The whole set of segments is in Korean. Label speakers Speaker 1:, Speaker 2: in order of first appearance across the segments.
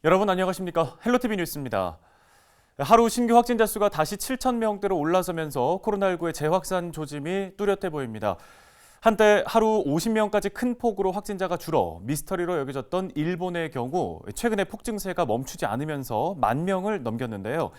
Speaker 1: 여러분 안녕하십니까? 헬로티비 뉴스입니다. 하루 신규 확진자 수가 다시 7천 명대로 올라서면서 코로나19의 재확산 조짐이 뚜렷해 보입니다. 한때 하루 50명까지 큰 폭으로 확진자가 줄어 미스터리로 여겨졌던 일본의 경우 최근에 폭증세가 멈추지 않으면서 10,000명을 넘겼는데요.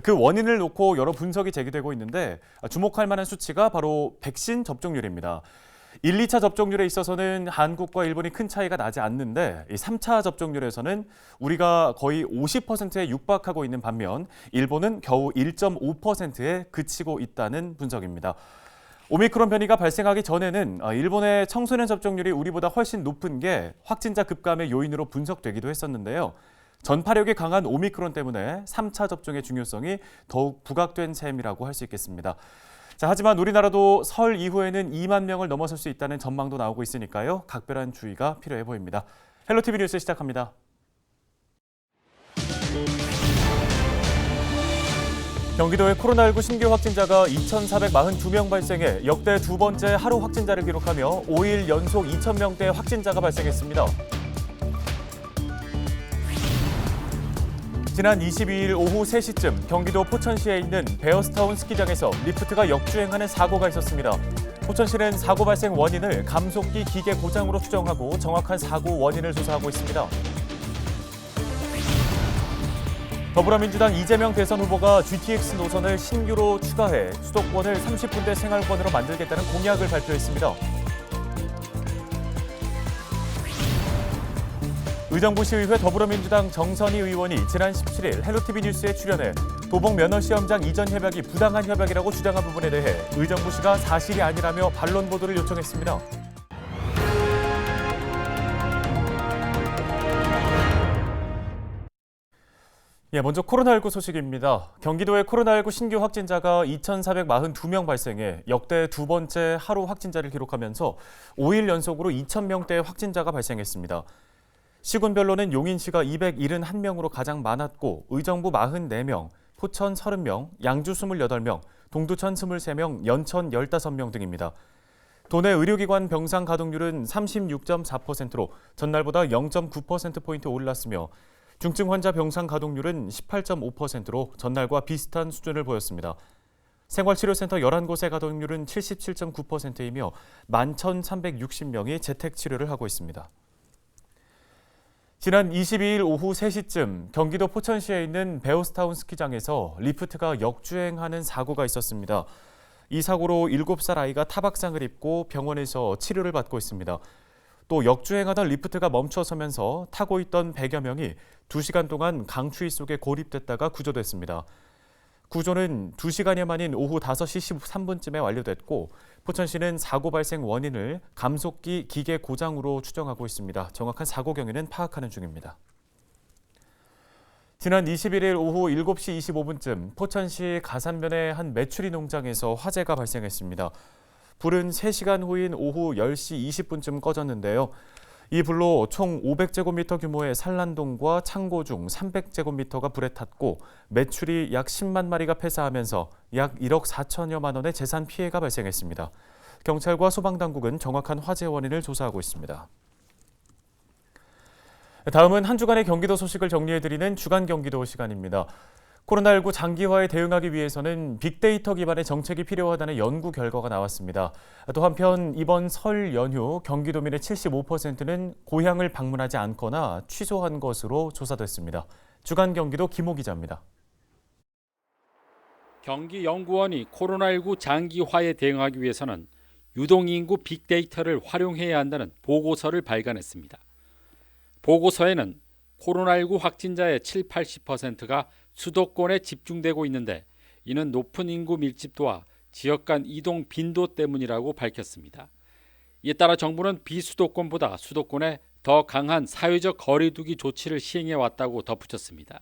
Speaker 1: 그 원인을 놓고 여러 분석이 제기되고 있는데 주목할 만한 수치가 바로 백신 접종률입니다. 1, 2차 접종률에 있어서는 한국과 일본이 큰 차이가 나지 않는데 3차 접종률에서는 우리가 거의 50%에 육박하고 있는 반면 일본은 겨우 1.5%에 그치고 있다는 분석입니다. 오미크론 변이가 발생하기 전에는 일본의 청소년 접종률이 우리보다 훨씬 높은 게 확진자 급감의 요인으로 분석되기도 했었는데요. 전파력이 강한 오미크론 때문에 3차 접종의 중요성이 더욱 부각된 셈이라고 할 수 있겠습니다. 자, 하지만 우리나라도 설 이후에는 2만 명을 넘어설 수 있다는 전망도 나오고 있으니까요. 각별한 주의가 필요해 보입니다. 헬로티비 뉴스 시작합니다. 경기도의 코로나19 신규 확진자가 2,442명 발생해 역대 두 번째 하루 확진자를 기록하며 5일 연속 2,000명대 확진자가 발생했습니다. 지난 22일 오후 3시쯤 경기도 포천시에 있는 베어스타운 스키장에서 리프트가 역주행하는 사고가 있었습니다. 포천시는 사고 발생 원인을 감속기 기계 고장으로 추정하고 정확한 사고 원인을 조사하고 있습니다. 더불어민주당 이재명 대선 후보가 GTX 노선을 신규로 추가해 수도권을 30분대 생활권으로 만들겠다는 공약을 발표했습니다. 의정부시의회 더불어민주당 정선희 의원이 지난 17일 헬로티비 뉴스에 출연해 도봉 면허시험장 이전 협약이 부당한 협약이라고 주장한 부분에 대해 의정부시가 사실이 아니라며 반론 보도를 요청했습니다. 먼저 코로나19 소식입니다. 경기도의 코로나19 신규 확진자가 2,442명 발생해 역대 두 번째 하루 확진자를 기록하면서 5일 연속으로 2,000명대 확진자가 발생했습니다. 시군별로는 용인시가 271명으로 가장 많았고 의정부 44명, 포천 30명, 양주 28명, 동두천 23명, 연천 15명 등입니다. 도내 의료기관 병상 가동률은 36.4%로 전날보다 0.9%포인트 올랐으며 중증 환자 병상 가동률은 18.5%로 전날과 비슷한 수준을 보였습니다. 생활치료센터 11곳의 가동률은 77.9%이며 11,360명이 재택치료를 하고 있습니다. 지난 22일 오후 3시쯤 경기도 포천시에 있는 베어스타운 스키장에서 리프트가 역주행하는 사고가 있었습니다. 이 사고로 7살 아이가 타박상을 입고 병원에서 치료를 받고 있습니다. 또 역주행하던 리프트가 멈춰서면서 타고 있던 100여 명이 2시간 동안 강추위 속에 고립됐다가 구조됐습니다. 구조는 2시간여 만인 오후 5시 13분쯤에 완료됐고 포천시는 사고 발생 원인을 감속기 기계 고장으로 추정하고 있습니다. 정확한 사고 경위는 파악하는 중입니다. 지난 21일 오후 7시 25분쯤 포천시 가산면의 한 메추리 농장에서 화재가 발생했습니다. 불은 3시간 후인 오후 10시 20분쯤 꺼졌는데요. 이 불로 총 500제곱미터 규모의 산란동과 창고 중 300제곱미터가 불에 탔고 매출이 약 10만 마리가 폐사하면서 약 1억 4천여만 원의 재산 피해가 발생했습니다. 경찰과 소방당국은 정확한 화재 원인을 조사하고 있습니다. 다음은 한 주간의 경기도 소식을 정리해드리는 주간 경기도 시간입니다. 코로나19 장기화에 대응하기 위해서는 빅데이터 기반의 정책이 필요하다는 연구 결과가 나왔습니다. 또 한편 이번 설 연휴 경기도민의 75%는 고향을 방문하지 않거나 취소한 것으로 조사됐습니다. 주간 경기도 김호 기자입니다.
Speaker 2: 경기연구원이 코로나19 장기화에 대응하기 위해서는 유동인구 빅데이터를 활용해야 한다는 보고서를 발간했습니다. 보고서에는 코로나19 확진자의 7, 80%가 수도권에 집중되고 있는데 이는 높은 인구 밀집도와 지역 간 이동 빈도 때문이라고 밝혔습니다. 이에 따라 정부는 비수도권보다 수도권에 더 강한 사회적 거리두기 조치를 시행해 왔다고 덧붙였습니다.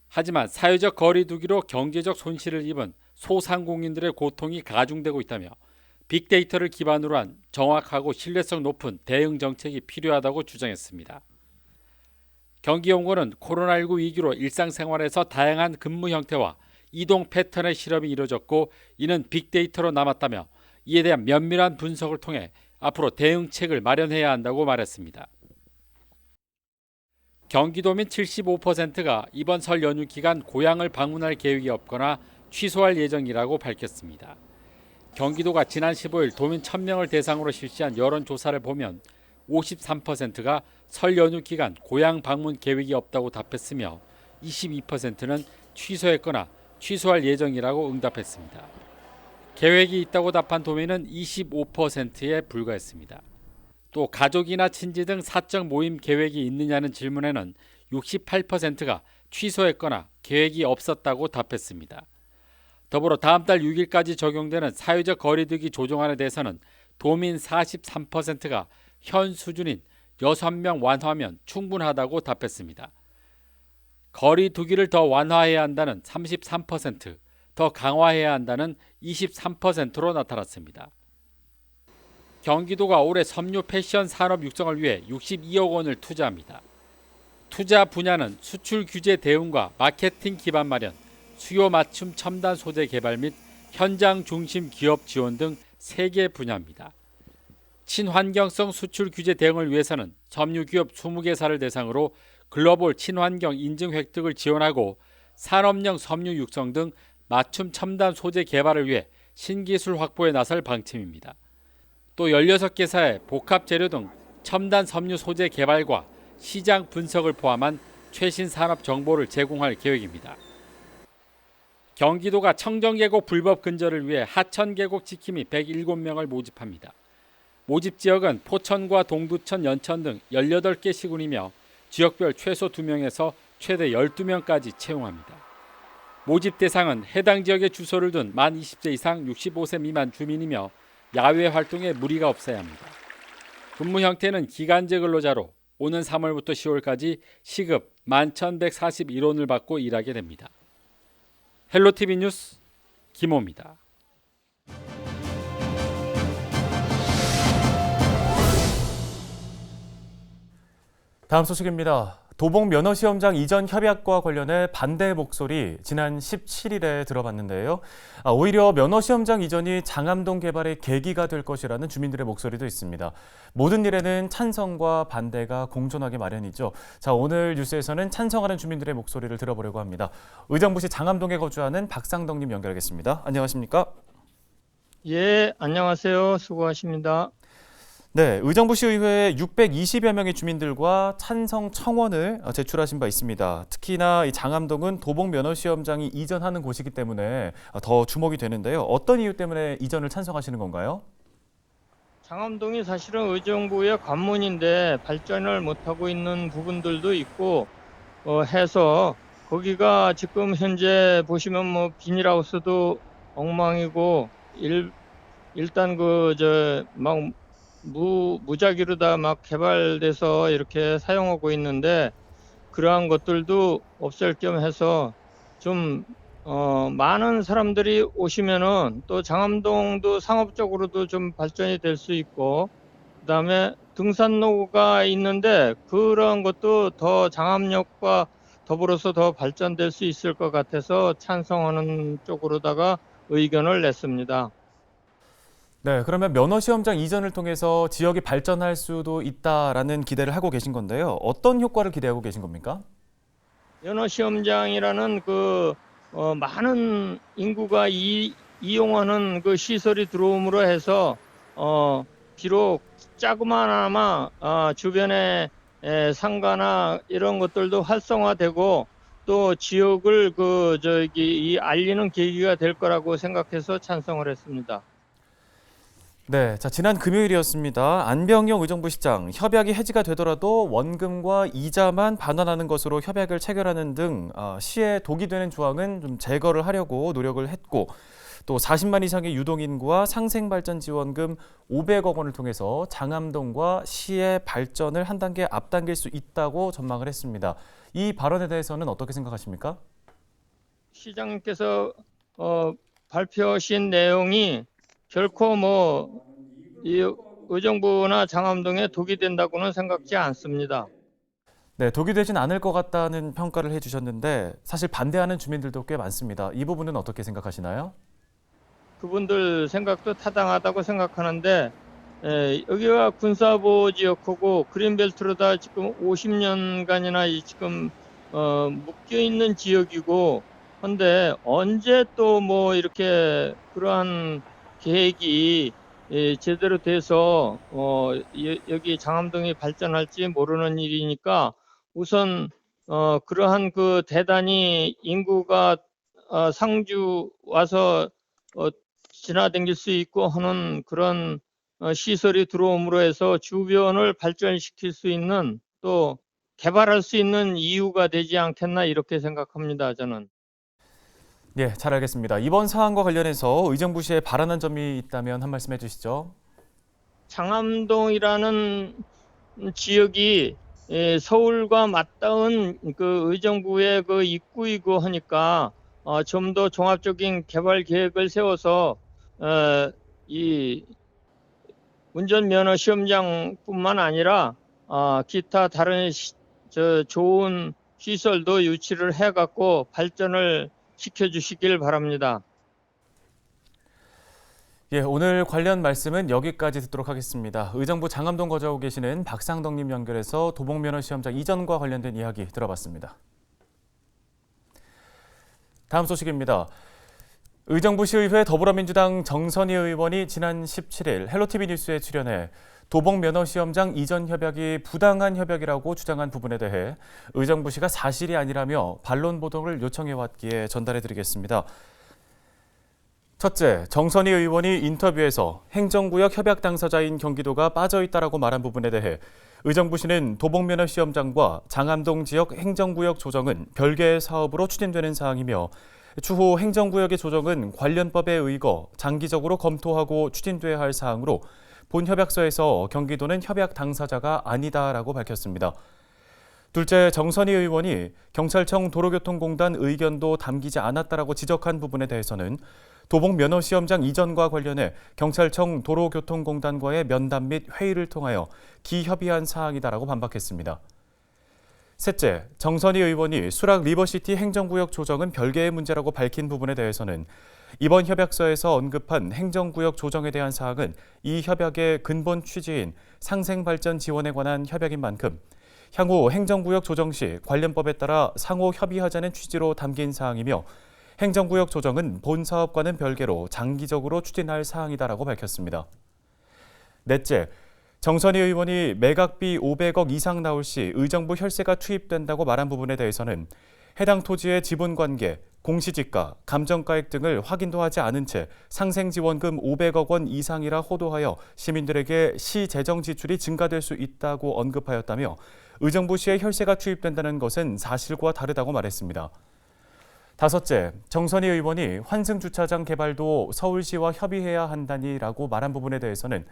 Speaker 2: 하지만 사회적 거리두기로 경제적 손실을 입은 소상공인들의 고통이 가중되고 있다며 빅데이터를 기반으로 한 정확하고 신뢰성 높은 대응 정책이 필요하다고 주장했습니다. 경기연구원은 코로나19 위기로 일상생활에서 다양한 근무 형태와 이동 패턴의 실험이 이뤄졌고 이는 빅데이터로 남았다며 이에 대한 면밀한 분석을 통해 앞으로 대응책을 마련해야 한다고 말했습니다. 경기도민 75%가 이번 설 연휴 기간 고향을 방문할 계획이 없거나 취소할 예정이라고 밝혔습니다. 경기도가 지난 15일 도민 1000명을 대상으로 실시한 여론조사를 보면 53%가 설 연휴 기간 고향 방문 계획이 없다고 답했으며 22%는 취소했거나 취소할 예정이라고 응답했습니다. 계획이 있다고 답한 도민은 25%에 불과했습니다. 또 가족이나 친지 등 사적 모임 계획이 있느냐는 질문에는 68%가 취소했거나 계획이 없었다고 답했습니다. 더불어 다음 달 6일까지 적용되는 사회적 거리두기 조정안에 대해서는 도민 43%가 현 수준인 6명 완화면 충분하다고 답했습니다. 거리두기를 더 완화해야 한다는 33%, 더 강화해야 한다는 23%로 나타났습니다. 경기도가 올해 섬유 패션 산업 육성을 위해 62억 원을 투자합니다. 투자 분야는 수출 규제 대응과 마케팅 기반 마련, 수요 맞춤 첨단 소재 개발 및 현장 중심 기업 지원 등 3개 분야입니다. 친환경성 수출 규제 대응을 위해서는 섬유 기업 20개사를 대상으로 글로벌 친환경 인증 획득을 지원하고 산업용 섬유 육성 등 맞춤 첨단 소재 개발을 위해 신기술 확보에 나설 방침입니다. 또 16개사의 복합 재료 등 첨단 섬유 소재 개발과 시장 분석을 포함한 최신 산업 정보를 제공할 계획입니다. 경기도가 청정계곡 불법 근절을 위해 하천계곡 지킴이 107명을 모집합니다. 모집 지역은 포천과 동두천, 연천 등 18개 시군이며 지역별 최소 2명에서 최대 12명까지 채용합니다. 모집 대상은 해당 지역에 주소를 둔 만 20세 이상 65세 미만 주민이며 야외 활동에 무리가 없어야 합니다. 근무 형태는 기간제 근로자로 오는 3월부터 10월까지 시급 11,141원을 받고 일하게 됩니다. 헬로티비 뉴스 김호입니다.
Speaker 1: 다음 소식입니다. 도봉 면허시험장 이전 협약과 관련해 반대 목소리 지난 17일에 들어봤는데요. 오히려 면허시험장 이전이 장암동 개발의 계기가 될 것이라는 주민들의 목소리도 있습니다. 모든 일에는 찬성과 반대가 공존하기 마련이죠. 자, 오늘 뉴스에서는 찬성하는 주민들의 목소리를 들어보려고 합니다. 의정부시 장암동에 거주하는 박상덕님 연결하겠습니다. 안녕하십니까?
Speaker 3: 예, 안녕하세요. 수고하십니다.
Speaker 1: 네, 의정부시의회에 620여 명의 주민들과 찬성 청원을 제출하신 바 있습니다. 특히나 이 장암동은 도봉 면허시험장이 이전하는 곳이기 때문에 더 주목이 되는데요. 어떤 이유 때문에 이전을 찬성하시는 건가요?
Speaker 3: 장암동이 사실은 의정부의 관문인데 발전을 못하고 있는 부분들도 있고 해서 거기가 지금 현재 보시면 뭐 비닐하우스도 엉망이고 일단 막 무작위로 다 막 개발돼서 이렇게 사용하고 있는데 그러한 것들도 없앨 겸 해서 좀 많은 사람들이 오시면은 또 장암동도 상업적으로도 좀 발전이 될 수 있고 그다음에 등산로가 있는데 그런 것도 더 장암역과 더불어서 더 발전될 수 있을 것 같아서 찬성하는 쪽으로다가 의견을 냈습니다.
Speaker 1: 네, 그러면 면허시험장 이전을 통해서 지역이 발전할 수도 있다라는 기대를 하고 계신 건데요. 어떤 효과를 기대하고 계신 겁니까?
Speaker 3: 면허시험장이라는 많은 인구가 이용하는 그 시설이 들어옴으로 해서 비록 자그마나마 주변에 상가나 이런 것들도 활성화되고 또 지역을 알리는 계기가 될 거라고 생각해서 찬성을 했습니다.
Speaker 1: 네, 자, 지난 금요일이었습니다. 안병영 의정부시장, 협약이 해지가 되더라도 원금과 이자만 반환하는 것으로 협약을 체결하는 등 시에 독이 되는 조항은 좀 제거를 하려고 노력을 했고 또 40만 이상의 유동인구와 상생발전 지원금 500억 원을 통해서 장암동과 시의 발전을 한 단계 앞당길 수 있다고 전망을 했습니다. 이 발언에 대해서는 어떻게 생각하십니까?
Speaker 3: 시장님께서 발표하신 내용이 결코 이 의정부나 장암동에 독이 된다고는 생각지 않습니다.
Speaker 1: 네, 독이 되진 않을 것 같다는 평가를 해주셨는데 사실 반대하는 주민들도 꽤 많습니다. 이 부분은 어떻게 생각하시나요?
Speaker 3: 그분들 생각도 타당하다고 생각하는데 여기가 군사보호 지역하고 그린벨트로다 지금 50년간이나 지금 묶여 있는 지역이고, 근데 언제 또 뭐 이렇게 그러한 계획이 제대로 돼서 여기 장암동이 발전할지 모르는 일이니까, 우선 그러한 그 대단히 인구가 상주 와서 지나다닐 수 있고 하는 그런 시설이 들어옴으로 해서 주변을 발전시킬 수 있는, 또 개발할 수 있는 이유가 되지 않겠나 이렇게 생각합니다, 저는.
Speaker 1: 예, 잘 알겠습니다. 이번 사안과 관련해서 의정부시에 바라는 점이 있다면 한 말씀 해주시죠.
Speaker 3: 장암동이라는 지역이 서울과 맞닿은 그 의정부의 그 입구이고 하니까 좀 더 종합적인 개발 계획을 세워서 이 운전면허 시험장뿐만 아니라 기타 다른 좋은 시설도 유치를 해갖고 발전을 시켜주시길 바랍니다.
Speaker 1: 예, 오늘 관련 말씀은 여기까지 듣도록 하겠습니다. 의정부 장암동 거주하고 계시는 박상덕님 연결해서 도봉면허 시험장 이전과 관련된 이야기 들어봤습니다. 다음 소식입니다. 의정부시의회 더불어민주당 정선희 의원이 지난 17일 헬로티비 뉴스에 출연해 도봉면허시험장 이전 협약이 부당한 협약이라고 주장한 부분에 대해 의정부시가 사실이 아니라며 반론 보도를 요청해왔기에 전달해드리겠습니다. 첫째, 정선희 의원이 인터뷰에서 행정구역 협약 당사자인 경기도가 빠져있다라고 말한 부분에 대해 의정부시는 도봉면허시험장과 장암동 지역 행정구역 조정은 별개의 사업으로 추진되는 사항이며 추후 행정구역의 조정은 관련법에 의거 장기적으로 검토하고 추진돼야 할 사항으로 본 협약서에서 경기도는 협약 당사자가 아니다라고 밝혔습니다. 둘째, 정선희 의원이 경찰청 도로교통공단 의견도 담기지 않았다라고 지적한 부분에 대해서는 도봉면허시험장 이전과 관련해 경찰청 도로교통공단과의 면담 및 회의를 통하여 기협의한 사항이다라고 반박했습니다. 셋째, 정선희 의원이 수락 리버시티 행정구역 조정은 별개의 문제라고 밝힌 부분에 대해서는 이번 협약서에서 언급한 행정구역 조정에 대한 사항은 이 협약의 근본 취지인 상생발전 지원에 관한 협약인 만큼 향후 행정구역 조정 시 관련법에 따라 상호 협의하자는 취지로 담긴 사항이며 행정구역 조정은 본 사업과는 별개로 장기적으로 추진할 사항이다라고 밝혔습니다. 넷째, 정선희 의원이 매각비 500억 이상 나올 시 의정부 혈세가 투입된다고 말한 부분에 대해서는 해당 토지의 지분관계, 공시지가, 감정가액 등을 확인도 하지 않은 채 상생지원금 500억 원 이상이라 호도하여 시민들에게 시 재정 지출이 증가될 수 있다고 언급하였다며 의정부시에 혈세가 투입된다는 것은 사실과 다르다고 말했습니다. 다섯째, 정선희 의원이 환승주차장 개발도 서울시와 협의해야 한다니라고 말한 부분에 대해서는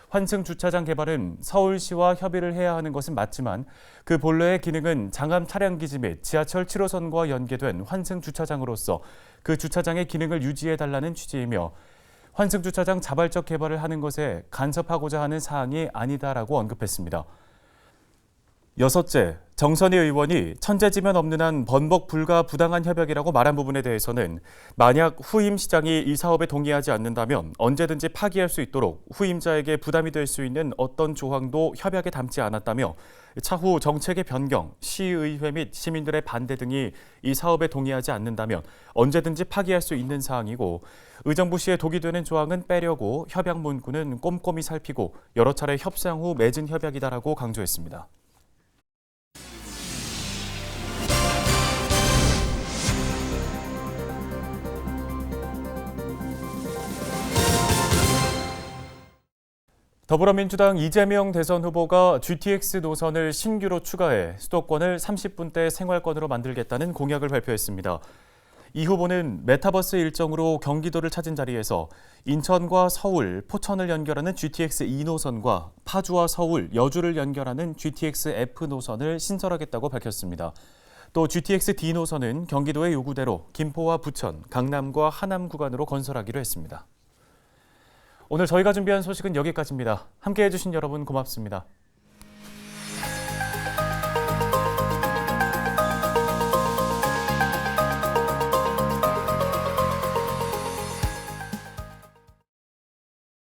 Speaker 1: 환승주차장 개발은 서울시와 협의를 해야 하는 것은 맞지만 그 본래의 기능은 장암 차량기지 및 지하철 7호선과 연계된 환승주차장으로서 그 주차장의 기능을 유지해달라는 취지이며 환승주차장 자발적 개발을 하는 것에 간섭하고자 하는 사항이 아니다라고 언급했습니다. 여섯째, 정선희 의원이 천재지면 없는 한 번복 불가 부당한 협약이라고 말한 부분에 대해서는 만약 후임 시장이 이 사업에 동의하지 않는다면 언제든지 파기할 수 있도록 후임자에게 부담이 될 수 있는 어떤 조항도 협약에 담지 않았다며 차후 정책의 변경, 시의회 및 시민들의 반대 등이 이 사업에 동의하지 않는다면 언제든지 파기할 수 있는 사항이고 의정부시에 독이 되는 조항은 빼려고 협약 문구는 꼼꼼히 살피고 여러 차례 협상 후 맺은 협약이다라고 강조했습니다. 더불어민주당 이재명 대선 후보가 GTX 노선을 신규로 추가해 수도권을 30분대 생활권으로 만들겠다는 공약을 발표했습니다. 이 후보는 메타버스 일정으로 경기도를 찾은 자리에서 인천과 서울, 포천을 연결하는 GTX E 노선과 파주와 서울, 여주를 연결하는 GTX F 노선을 신설하겠다고 밝혔습니다. 또 GTX D 노선은 경기도의 요구대로 김포와 부천, 강남과 하남 구간으로 건설하기로 했습니다. 오늘 저희가 준비한 소식은 여기까지입니다. 함께해 주신 여러분 고맙습니다.